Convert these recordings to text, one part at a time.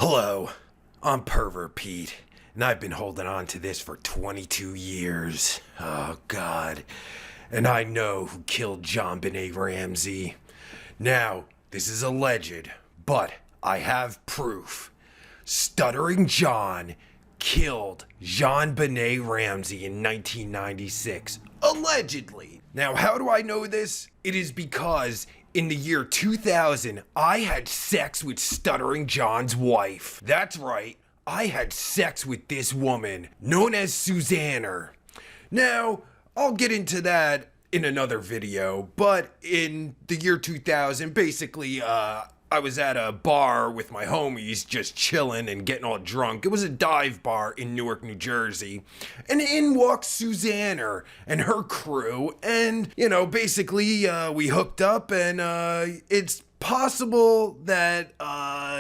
Hello, I'm Pervert Pete, and I've been holding on to this for 22 years. Oh, God. And I know who killed JonBenet Ramsey. Now, this is alleged, but I have proof. Stuttering John killed JonBenet Ramsey in 1996. Allegedly. Now, how do I know this? It is because in the year 2000, I had sex with Stuttering John's wife. That's right, I had sex with this woman, known as Susanna. Now, I'll get into that in another video, but in the year 2000, basically, I was at a bar with my homies just chilling and getting all drunk. It was a dive bar in Newark, New Jersey. And in walks Susanna and her crew. And, basically we hooked up and it's possible that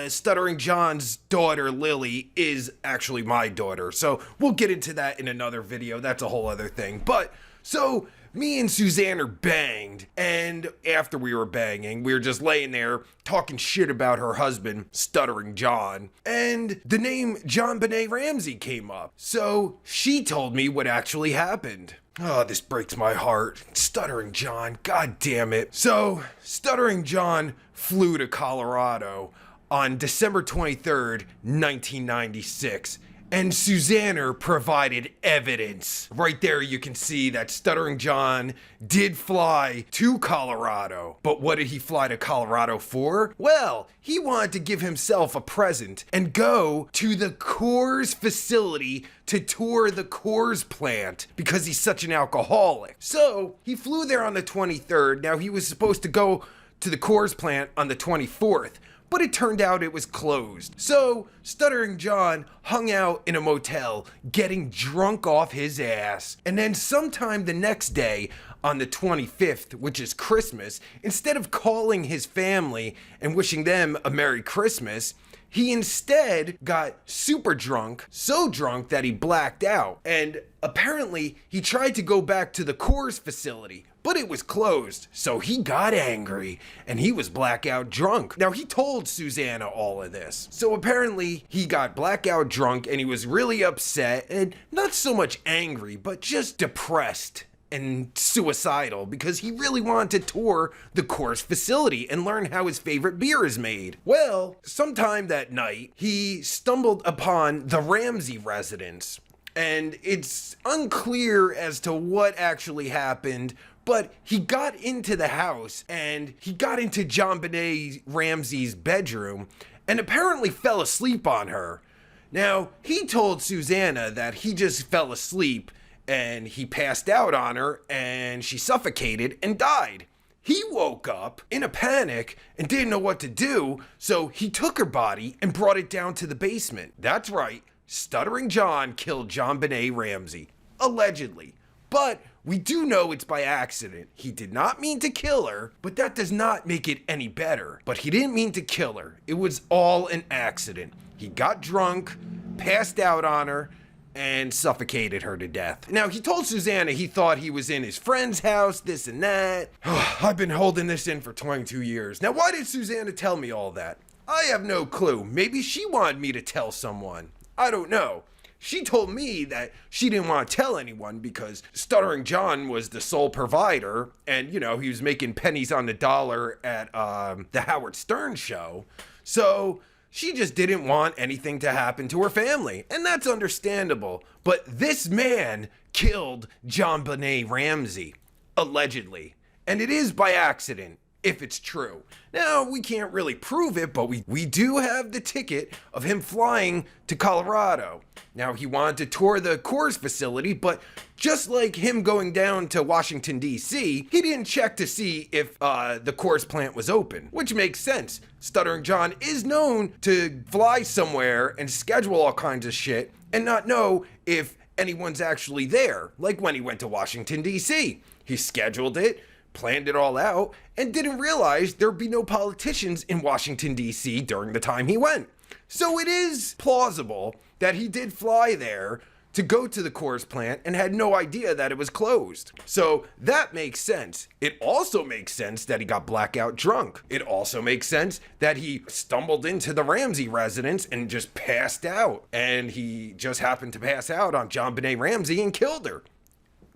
Stuttering John's daughter, Lily, is actually my daughter. So we'll get into that in another video. That's a whole other thing. But, so me and Susanna banged, and after we were banging, we were just laying there talking shit about her husband, Stuttering John, and the name JonBenet Ramsey came up. So she told me what actually happened. Oh, this breaks my heart. Stuttering John, god damn it. So, Stuttering John flew to Colorado on December 23rd, 1996. And Susanna provided evidence. Right there you can see that Stuttering John did fly to Colorado. But what did he fly to Colorado for? Well, he wanted to give himself a present and go to the Coors facility to tour the Coors plant because he's such an alcoholic. So he flew there on the 23rd. Now he was supposed to go to the Coors plant on the 24th. But it turned out it was closed. So, Stuttering John hung out in a motel, getting drunk off his ass. And then sometime the next day, on the 25th, which is Christmas, instead of calling his family and wishing them a Merry Christmas, he instead got super drunk, so drunk that he blacked out. And apparently, he tried to go back to the Coors facility, but it was closed, so he got angry, and he was blackout drunk. Now, he told Susanna all of this. So apparently, he got blackout drunk, and he was really upset, and not so much angry, but just depressed and suicidal, because he really wanted to tour the Coors facility and learn how his favorite beer is made. Well, sometime that night, he stumbled upon the Ramsey residence, and it's unclear as to what actually happened, but he got into the house and he got into JonBenet Ramsey's bedroom and apparently fell asleep on her. Now, he told Susanna that he just fell asleep and he passed out on her and she suffocated and died. He woke up in a panic and didn't know what to do, so he took her body and brought it down to the basement. That's right, Stuttering John killed JonBenet Ramsey, allegedly. But we do know it's by accident. He did not mean to kill her, but that does not make it any better. But he didn't mean to kill her. It was all an accident. He got drunk, passed out on her, and suffocated her to death. Now, he told Susanna he thought he was in his friend's house, this and that. I've been holding this in for 22 years. Now, why did Susanna tell me all that? I have no clue. Maybe she wanted me to tell someone. I don't know. She told me that she didn't want to tell anyone because Stuttering John was the sole provider and, he was making pennies on the dollar at the Howard Stern show. So she just didn't want anything to happen to her family. And that's understandable. But this man killed JonBenet Ramsey, allegedly. And it is by accident, if it's true. Now, we can't really prove it, but we do have the ticket of him flying to Colorado. Now, he wanted to tour the Coors facility, but just like him going down to Washington, D.C., he didn't check to see if the Coors plant was open, which makes sense. Stuttering John is known to fly somewhere and schedule all kinds of shit and not know if anyone's actually there, like when he went to Washington, D.C. He scheduled it, planned it all out, and didn't realize there'd be no politicians in Washington, D.C. during the time he went. So it is plausible that he did fly there to go to the Coors plant and had no idea that it was closed. So that makes sense. It also makes sense that he got blackout drunk. It also makes sense that he stumbled into the Ramsey residence and just passed out. And he just happened to pass out on JonBenet Ramsey and killed her.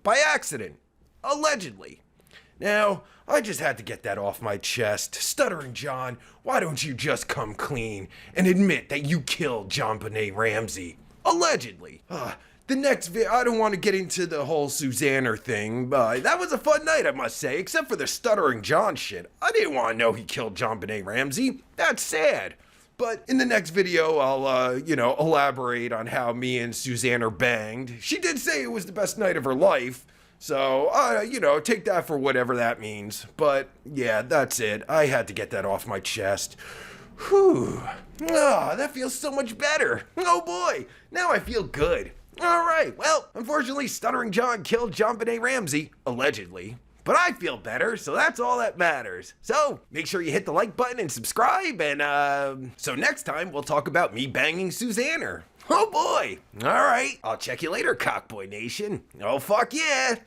By accident. Allegedly. Now, I just had to get that off my chest. Stuttering John, why don't you just come clean and admit that you killed JonBenet Ramsey? Allegedly. The next I don't want to get into the whole Susanner thing, but that was a fun night, I must say, except for the Stuttering John shit. I didn't want to know he killed JonBenet Ramsey. That's sad. But in the next video, I'll, elaborate on how me and Susanner banged. She did say it was the best night of her life. So, take that for whatever that means. But, yeah, that's it. I had to get that off my chest. Whew. That feels so much better. Oh boy, now I feel good. Alright, well, unfortunately, Stuttering John killed JonBenet Ramsey, allegedly. But I feel better, so that's all that matters. So, make sure you hit the like button and subscribe, and, so next time we'll talk about me banging Susanner. Oh boy! Alright, I'll check you later, Cockboy Nation. Oh fuck yeah!